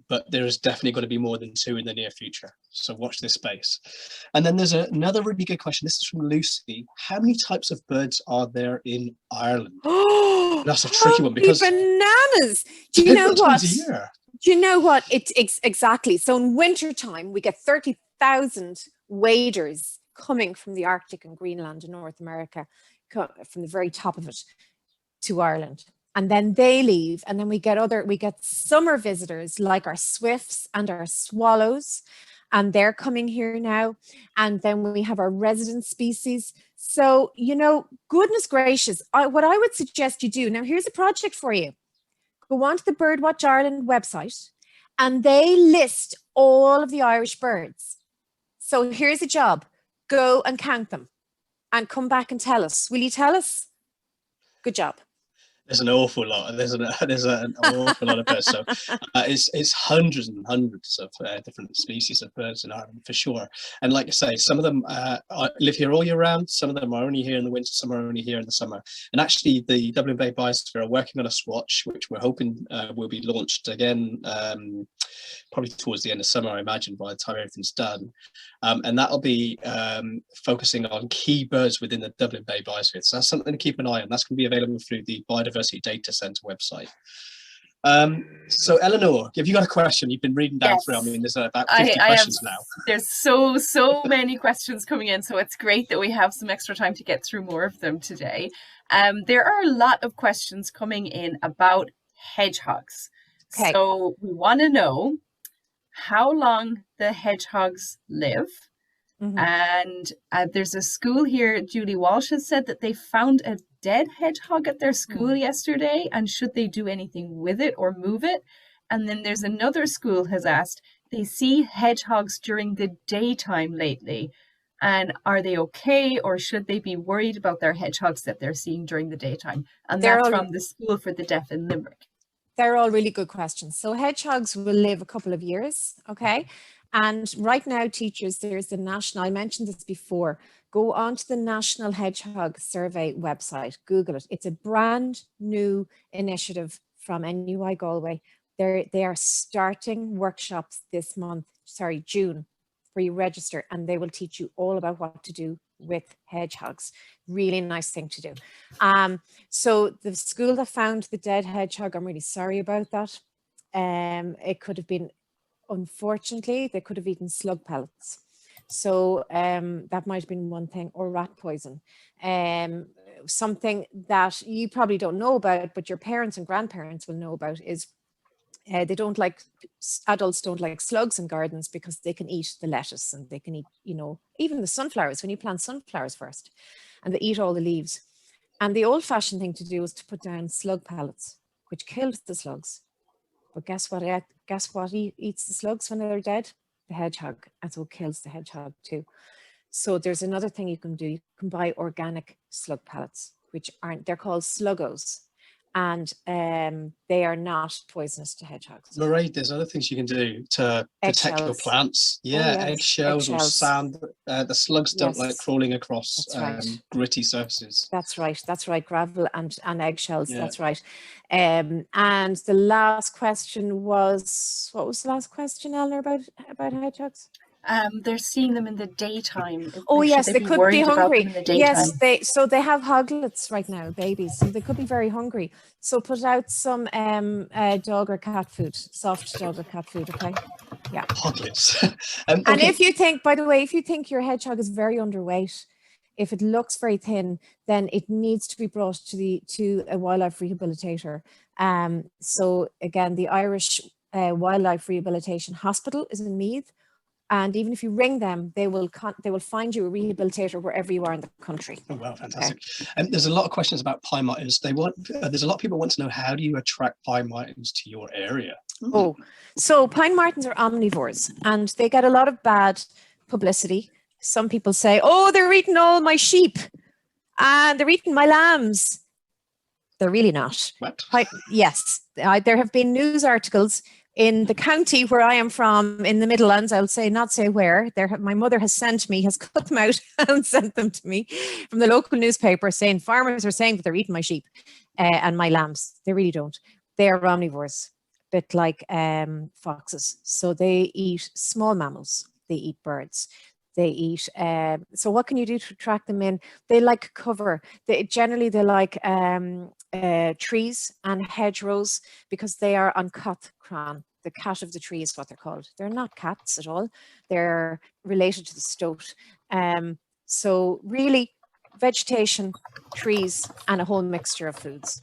But there is definitely going to be more than 2 in the near future. So watch this space. And then there's another really good question. This is from Lucy. How many types of birds are there in Ireland? That's a tricky one because bananas. Do you know what? Do you know what? It's exactly. So in winter time, we get 30,000 waders coming from the Arctic and Greenland and North America, from the very top of it to Ireland. And then they leave, and then we get summer visitors like our swifts and our swallows, and they're coming here now. And then we have our resident species. So, you know, goodness gracious, what I would suggest you do, now here's a project for you. Go on to the Birdwatch Ireland website and they list all of the Irish birds. So here's a job. Go and count them and come back and tell us. Will you tell us? Good job. There's an awful lot. There's an awful lot of birds. So it's hundreds and hundreds of different species of birds in Ireland for sure. And like I say, some of them live here all year round. Some of them are only here in the winter. Some are only here in the summer. And actually, the Dublin Bay Biosphere are working on a swatch, which we're hoping will be launched again, probably towards the end of summer, I imagine, by the time everything's done. And that'll be focusing on key birds within the Dublin Bay Biosphere. So that's something to keep an eye on. That's going to be available through the Biodiversity Data Centre website. So Eleanor, have you got a question? You've been reading down through. I mean, there's about 50 questions now. There's so many questions coming in, so it's great that we have some extra time to get through more of them today. There are a lot of questions coming in about hedgehogs. Okay. So we want to know how long the hedgehogs live. Mhm. And there's a school here, Julie Walsh has said that they found a dead hedgehog at their school yesterday, and should they do anything with it or move it? And then there's another school has asked, they see hedgehogs during the daytime lately, and are they okay, or should they be worried about their hedgehogs that they're seeing during the daytime? And that's from the School for the Deaf in Limerick. They're all really good questions. So hedgehogs will live a couple of years, okay? And right now, teachers, there's the national, I mentioned this before, go onto the National Hedgehog Survey website, Google it. It's a brand new initiative from NUI Galway. They are starting workshops this month, June, where you register, and they will teach you all about what to do with hedgehogs. Really nice thing to do. So the school that found the dead hedgehog, I'm really sorry about that. It could have been, unfortunately, they could have eaten slug pellets. So that might have been one thing, or rat poison. Something that you probably don't know about, but your parents and grandparents will know about is they don't like, adults don't like slugs in gardens because they can eat the lettuce, and they can eat, you know, even the sunflowers, when you plant sunflowers first, and they eat all the leaves. And the old fashioned thing to do is to put down slug pellets, which kills the slugs. But guess what eats the slugs when they're dead? The hedgehog, and so it kills the hedgehog too. So there's another thing you can do. You can buy organic slug pellets, which they're called sluggos. And they are not poisonous to hedgehogs. Máiread, there's other things you can do to protect your plants. Yeah, yes. eggshells or sand. The slugs don't like crawling across gritty surfaces. That's right. Gravel and eggshells. Yeah. That's right. And the last question was, what was the last question, Eleanor, about hedgehogs? They're seeing them in the daytime. Oh yes, they could be hungry. Yes, they have hoglets right now, babies, so they could be very hungry. So put out some dog or cat food, soft dog or cat food. Okay, yeah. Hoglets. And if you think, by the way, if you think your hedgehog is very underweight, if it looks very thin, then it needs to be brought to a wildlife rehabilitator. So again, the Irish Wildlife Rehabilitation Hospital is in Meath. And even if you ring them, they will find you a rehabilitator wherever you are in the country. Oh, wow, fantastic. And there's a lot of questions about pine martens. There's a lot of people want to know, how do you attract pine martens to your area? Oh, so pine martens are omnivores, and they get a lot of bad publicity. Some people say, oh, they're eating all my sheep and they're eating my lambs. They're really not. What? Yes, there have been news articles in the county where I am from, in the Midlands. I'll not say where. My mother has cut them out and sent them to me from the local newspaper, saying farmers are saying that they're eating my sheep and my lambs. They really don't. They are omnivores, a bit like foxes. So they eat small mammals. They eat birds. They eat. So what can you do to attract them in? They like cover. They like trees and hedgerows, because they are on cat cran. The cat of the tree is what they're called. They're not cats at all. They're related to the stoat. So really, vegetation, trees, and a whole mixture of foods.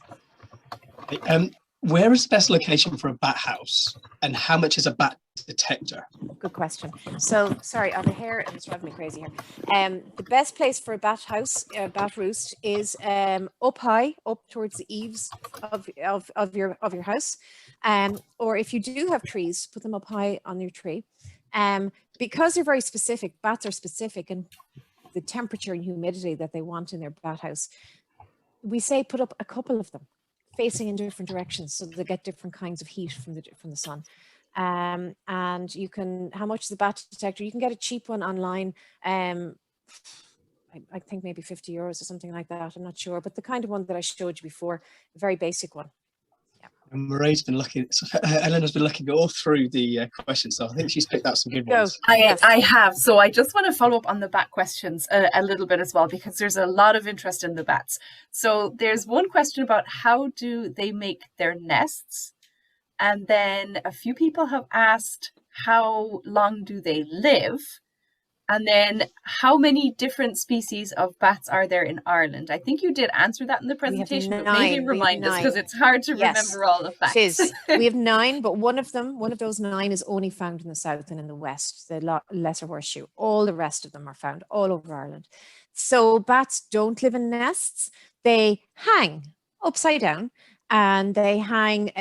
Where is the best location for a bat house, and how much is a bat detector? Good question. So, sorry, I have a hair and it's driving me crazy here. The best place for a bat house, bat roost, is up high, up towards the eaves of your house. Or if you do have trees, put them up high on your tree. Because they're very specific, bats are specific, and the temperature and humidity that they want in their bat house, we say put up a couple of them facing in different directions, so they get different kinds of heat from the sun. And you can, how much is the bat detector? You can get a cheap one online. I think maybe €50 or something like that. I'm not sure, but the kind of one that I showed you before, a very basic one. And Máiread's been looking, Eleanor's been looking all through the questions, so I think she's picked out some good ones. I have. So I just want to follow up on the bat questions a little bit as well, because there's a lot of interest in the bats. So there's one question about how do they make their nests? And then a few people have asked, how long do they live? And then how many different species of bats are there in Ireland? I think you did answer that in the presentation, but maybe remind us, because it's hard to remember all the facts. It is. We have 9, but one of those 9 is only found in the south and in the west, the lesser horseshoe. All the rest of them are found all over Ireland. So bats don't live in nests. They hang upside down. And they hang,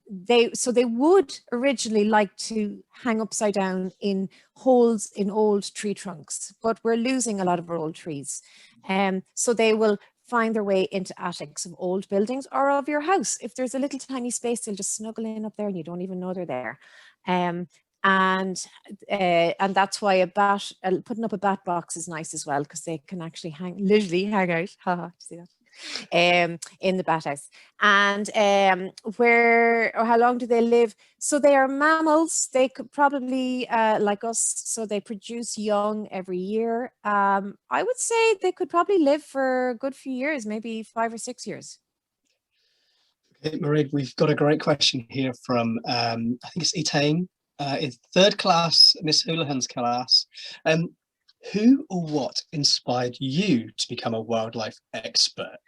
they would originally like to hang upside down in holes in old tree trunks, but we're losing a lot of our old trees. So they will find their way into attics of old buildings or of your house. If there's a little tiny space, they'll just snuggle in up there and you don't even know they're there. And that's why putting up a bat box is nice as well, because they can actually literally hang out. Haha, see that? In the bat house. And how long do they live? So they are mammals. They could probably like us, so they produce young every year. I would say they could probably live for a good few years, maybe 5 or 6 years. Okay, Máiread, we've got a great question here from I think it's Etane, in 3rd class, Miss Houlihan's class. Who or what inspired you to become a wildlife expert?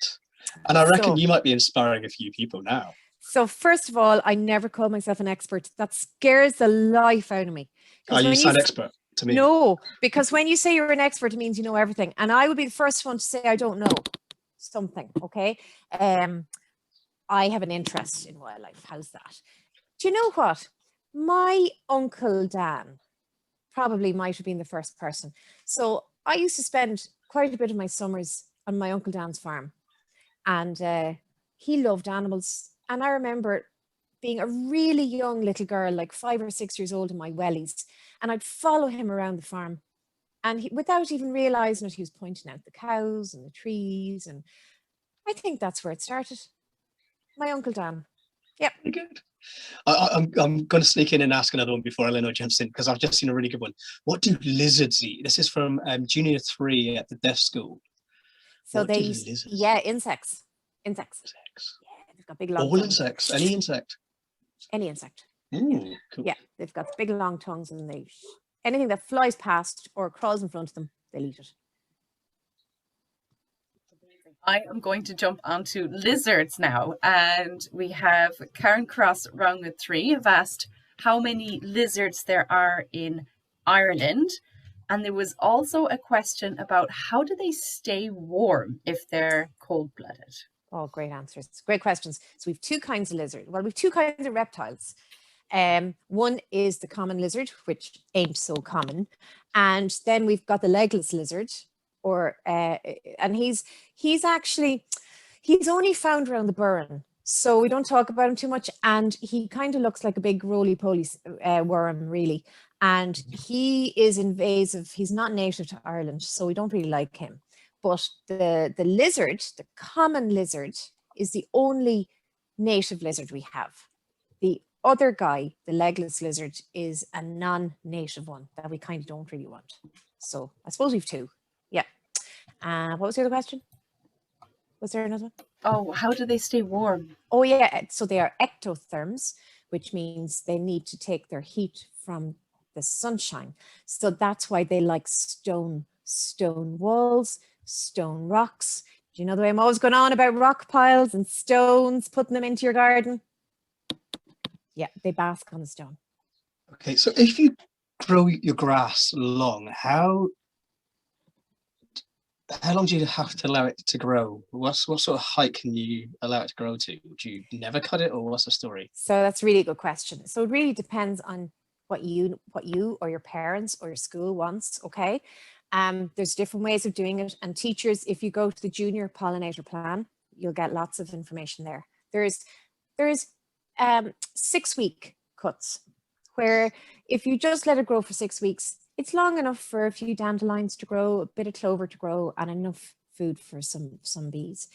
And I reckon you might be inspiring a few people now. So first of all, I never call myself an expert. That scares the life out of me. Oh, you sound expert to me. No, because when you say you're an expert, it means you know everything. And I would be the first one to say I don't know something, okay? I have an interest in wildlife. How's that? Do you know what? My Uncle Dan probably might have been the first person. So I used to spend quite a bit of my summers on my Uncle Dan's farm, and he loved animals. And I remember being a really young little girl, like 5 or 6 years old in my wellies, and I'd follow him around the farm, and without even realizing it, he was pointing out the cows and the trees. And I think that's where it started. My Uncle Dan. Yep. Very good. I'm going to sneak in and ask another one before Eleanor jumps in, because I've just seen a really good one. What do lizards eat? This is from Junior 3 at the deaf school. So what they lizards? Insects. Yeah, they've got big long all tongues. Insects. Any insect? Any insect. Ooh, cool. Yeah, they've got big long tongues, and anything that flies past or crawls in front of them, they'll eat it. I am going to jump onto lizards now, and we have Karen Cross round with 3 have asked how many lizards there are in Ireland, and there was also a question about how do they stay warm if they're cold-blooded. Oh, great answers, great questions. So we've 2 kinds of lizard. Well, we've 2 kinds of reptiles. One is the common lizard, which ain't so common, and then we've got the legless lizard. And he's only found around the Burren, so we don't talk about him too much. And he kind of looks like a big roly-poly worm, really. And he is invasive. He's not native to Ireland, so we don't really like him. But the lizard, the common lizard, is the only native lizard we have. The other guy, the legless lizard, is a non-native one that we kind of don't really want. So I suppose we've 2. Yeah. What was the other question? Was there another one? Oh, how do they stay warm? Oh, yeah. So they are ectotherms, which means they need to take their heat from the sunshine. So that's why they like stone walls, stone rocks. Do you know the way I'm always going on about rock piles and stones, putting them into your garden? Yeah, they bask on the stone. Okay, so if you grow your grass long, how long do you have to allow it to grow? What sort of height can you allow it to grow to? Do you never cut it, or what's the story? So that's a really good question. So it really depends on what you or your parents or your school wants, okay? There's different ways of doing it. And teachers, if you go to the junior pollinator plan, you'll get lots of information there. There's 6-week cuts, where if you just let it grow for 6 weeks, it's long enough for a few dandelions to grow, a bit of clover to grow, and enough food for some bees.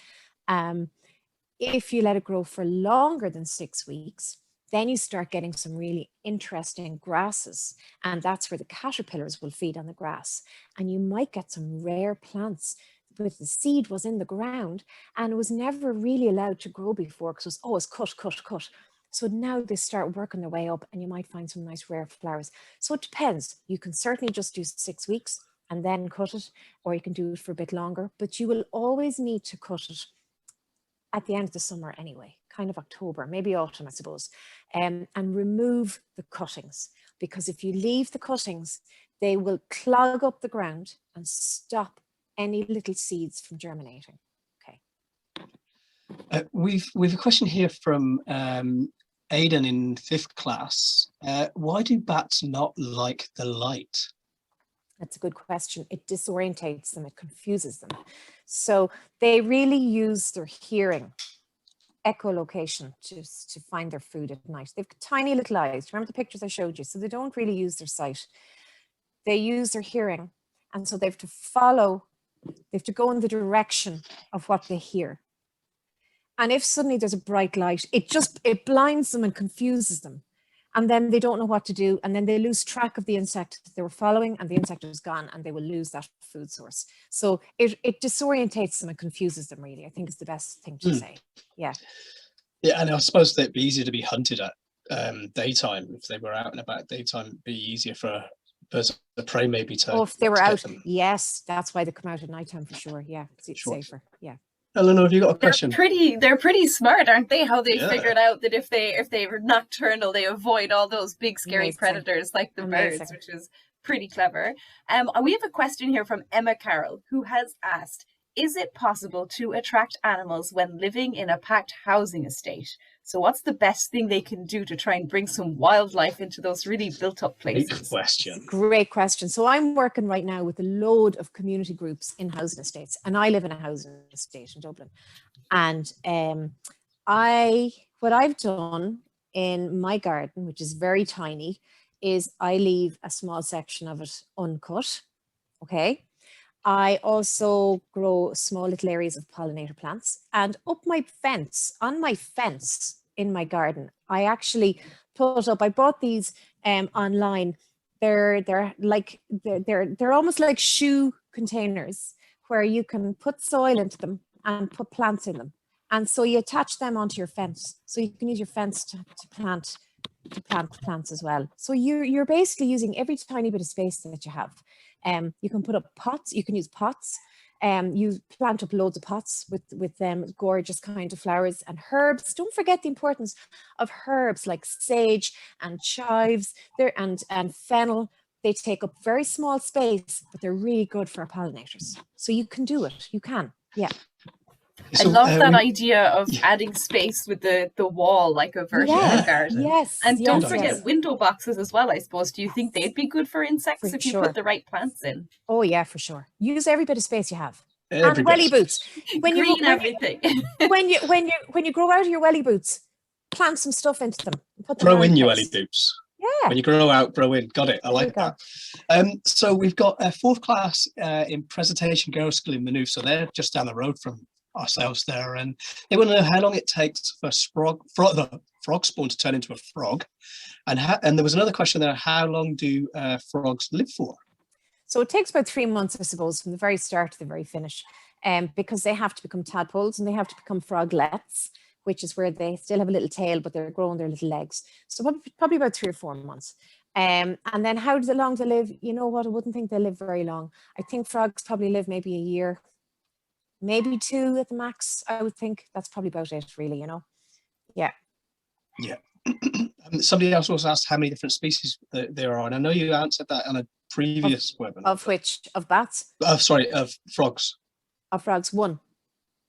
If you let it grow for longer than 6 weeks, then you start getting some really interesting grasses, and that's where the caterpillars will feed on the grass. And you might get some rare plants, but the seed was in the ground and it was never really allowed to grow before, because it was cut. So now they start working their way up, and you might find some nice rare flowers. So it depends. You can certainly just do 6 weeks and then cut it, or you can do it for a bit longer, but you will always need to cut it at the end of the summer anyway, kind of October, maybe autumn, I suppose, and remove the cuttings, because if you leave the cuttings, they will clog up the ground and stop any little seeds from germinating. Okay. We've a question here from Aidan in 5th class. Why do bats not like the light? That's a good question. It disorientates them, it confuses them. So they really use their hearing, echolocation, to find their food at night. They've tiny little eyes. Remember the pictures I showed you? So they don't really use their sight. They use their hearing. And so they have to follow, they have to go in the direction of what they hear. And if suddenly there's a bright light, it blinds them and confuses them. And then they don't know what to do. And then they lose track of the insect that they were following, and the insect is gone, and they will lose that food source. So it disorientates them and confuses them, really, I think is the best thing to say. Yeah. Yeah, and I suppose they'd be easier to be hunted at daytime. If they were out and about daytime, it'd be easier for birds of prey maybe to... Oh, if they were out, them. Yes, that's why they come out at nighttime for sure. Yeah, it's safer. Yeah. Eleanor, have you got a question? They're pretty smart, aren't they? How they figured out that if they were nocturnal, they avoid all those big scary predators like the birds, which is pretty clever. We have a question here from Emma Carroll, who has asked, is it possible to attract animals when living in a packed housing estate? So what's the best thing they can do to try and bring some wildlife into those really built up places? Great question. So I'm working right now with a load of community groups in housing estates, and I live in a housing estate in Dublin. And what I've done in my garden, which is very tiny, is I leave a small section of it uncut. Okay. I also grow small little areas of pollinator plants, and on my fence in my garden, I actually put up, I bought these online. They're almost like shoe containers where you can put soil into them and put plants in them. And so you attach them onto your fence. So you can use your fence to plant plants as well. So you're basically using every tiny bit of space that you have. You can put up pots, you can use pots. You plant up loads of pots with gorgeous kind of flowers and herbs. Don't forget the importance of herbs like sage and chives and fennel. They take up very small space, but they're really good for our pollinators. So you can do it. You can. Yeah. I love that idea of adding space with the wall, like a vertical garden. Yes. And don't forget window boxes as well, I suppose. Do you think they'd be good for insects if you put the right plants in? Oh yeah, for sure. Use every bit of space you have. And welly boots. When you grow out of your welly boots, plant some stuff into them. Grow in your welly boots. Yeah. When you grow out, grow in. Got it. I like that. So we've got a 4th class in Presentation Girls School in Maynooth. So they're just down the road from ourselves there, and they want to know how long it takes for the frog spawn to turn into a frog, and there was another question there: how long do frogs live for? So it takes about 3 months, I suppose, from the very start to the very finish, because they have to become tadpoles and they have to become froglets, which is where they still have a little tail, but they're growing their little legs. So probably about 3 or 4 months. And then how long they live? You know what? I wouldn't think they live very long. I think frogs probably live maybe a year. Maybe 2 at the max, I would think. That's probably about it, really, you know? Yeah. Yeah. Somebody else also asked how many different species there are, and I know you answered that on a previous webinar. Of which? Of bats? Sorry, of frogs. Of frogs, one.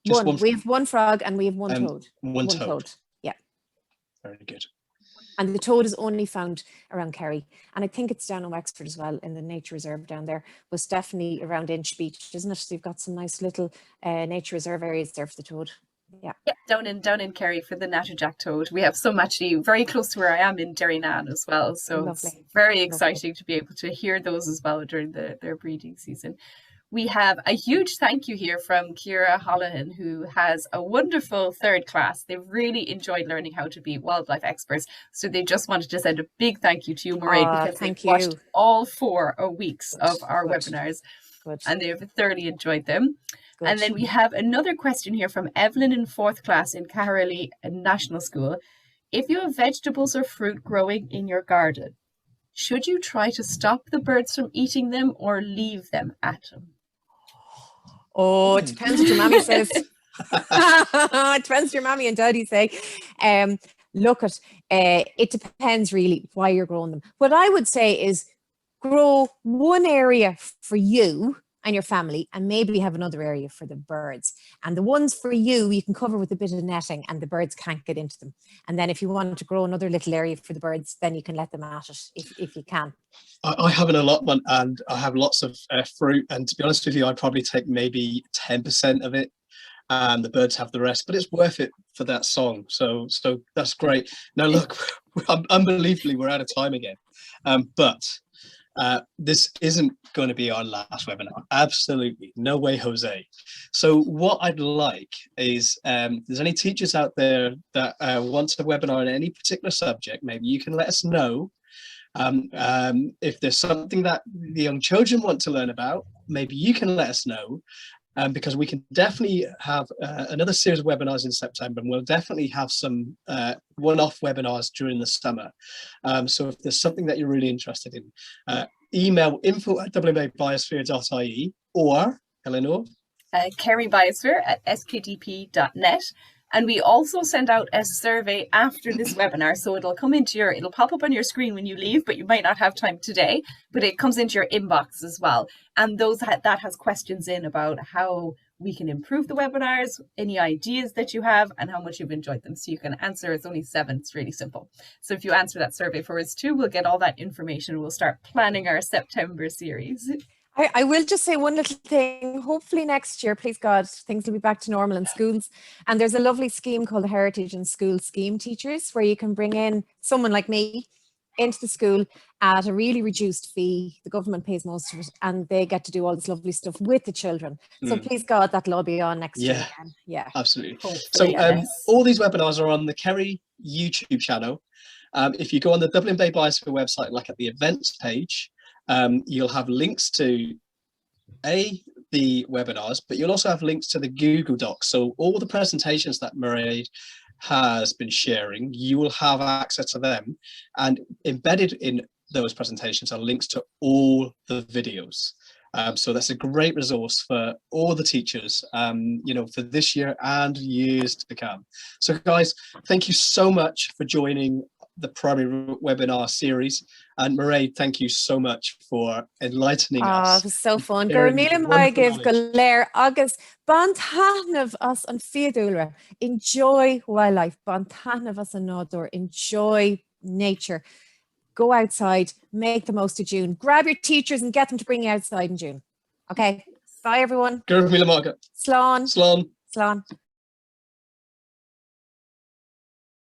One. We have one frog and we have one toad. One toad. Yeah. Very good. And the toad is only found around Kerry. And I think it's down in Wexford as well, in the nature reserve down there. But it's definitely around Inch Beach, isn't it? So you've got some nice little nature reserve areas there for the toad. Yeah. Down in Kerry for the natterjack toad. We have some actually very close to where I am in Derrynane as well. So it's very exciting to be able to hear those as well during their breeding season. We have a huge thank you here from Ciara Holohan, who has a wonderful 3rd class. They've really enjoyed learning how to be wildlife experts. So they just wanted to send a big thank you to you, Máiread, because they've watched all 4 weeks of our webinars. And they've thoroughly enjoyed them. And then we have another question here from Evelyn in 4th class in Caherley National School. If you have vegetables or fruit growing in your garden, should you try to stop the birds from eating them or leave them at them? Oh, it depends what your mammy says. It depends what your mammy and daddy say. Look, it depends really why you're growing them. What I would say is grow one area for you and your family, and maybe have another area for the birds. And the ones for you can cover with a bit of netting and the birds can't get into them. And then if you want to grow another little area for the birds, then you can let them at it if you can. I have an allotment and I have lots of fruit, and to be honest with you, I'd probably take maybe 10% of it and the birds have the rest, but it's worth it for that song. So that's great. Now look, unbelievably, we're out of time again. But this isn't going to be our last webinar. Absolutely. No way, Jose. So what I'd like is, if there's any teachers out there that want a webinar on any particular subject, maybe you can let us know. If there's something that the young children want to learn about, maybe you can let us know. Because we can definitely have another series of webinars in September, and we'll definitely have some one-off webinars during the summer. So if there's something that you're really interested in, email info@wmbiosphere.ie or, Eleanor? kerrybiosphere@skdp.net. And we also send out a survey after this webinar. So it'll come into it'll pop up on your screen when you leave, but you might not have time today, but it comes into your inbox as well. And that has questions in about how we can improve the webinars, any ideas that you have, and how much you've enjoyed them. So you can answer. It's only 7. It's really simple. So if you answer that survey for us too, we'll get all that information. We'll start planning our September series. I will just say one little thing. Hopefully next year, please God, things will be back to normal in schools. And there's a lovely scheme called the Heritage in School Scheme Teachers, where you can bring in someone like me into the school at a really reduced fee. The government pays most of it, and they get to do all this lovely stuff with the children. So please God, that'll all be on next year again. Yeah, absolutely. Hopefully, so yes. All these webinars are on the Kerry YouTube channel. If you go on the Dublin Bay Biosphere website, like at the events page, you'll have links to the webinars, but you'll also have links to the Google Docs. So all the presentations that Máiread has been sharing, you will have access to them, and embedded in those presentations are links to all the videos. So that's a great resource for all the teachers, for this year and years to come. So guys, thank you so much for joining the primary webinar series, and Máiread, thank you so much for enlightening us. It was so fun. Gur míle maith go léir agus ban taitneamh us an fiadúlra. Enjoy wildlife. Ban taitneamh us an nádúr. Enjoy nature. Go outside. Make the most of June. Grab your teachers and get them to bring you outside in June. Okay. Bye everyone. Gur míle maith. Slán. Slán. Slán.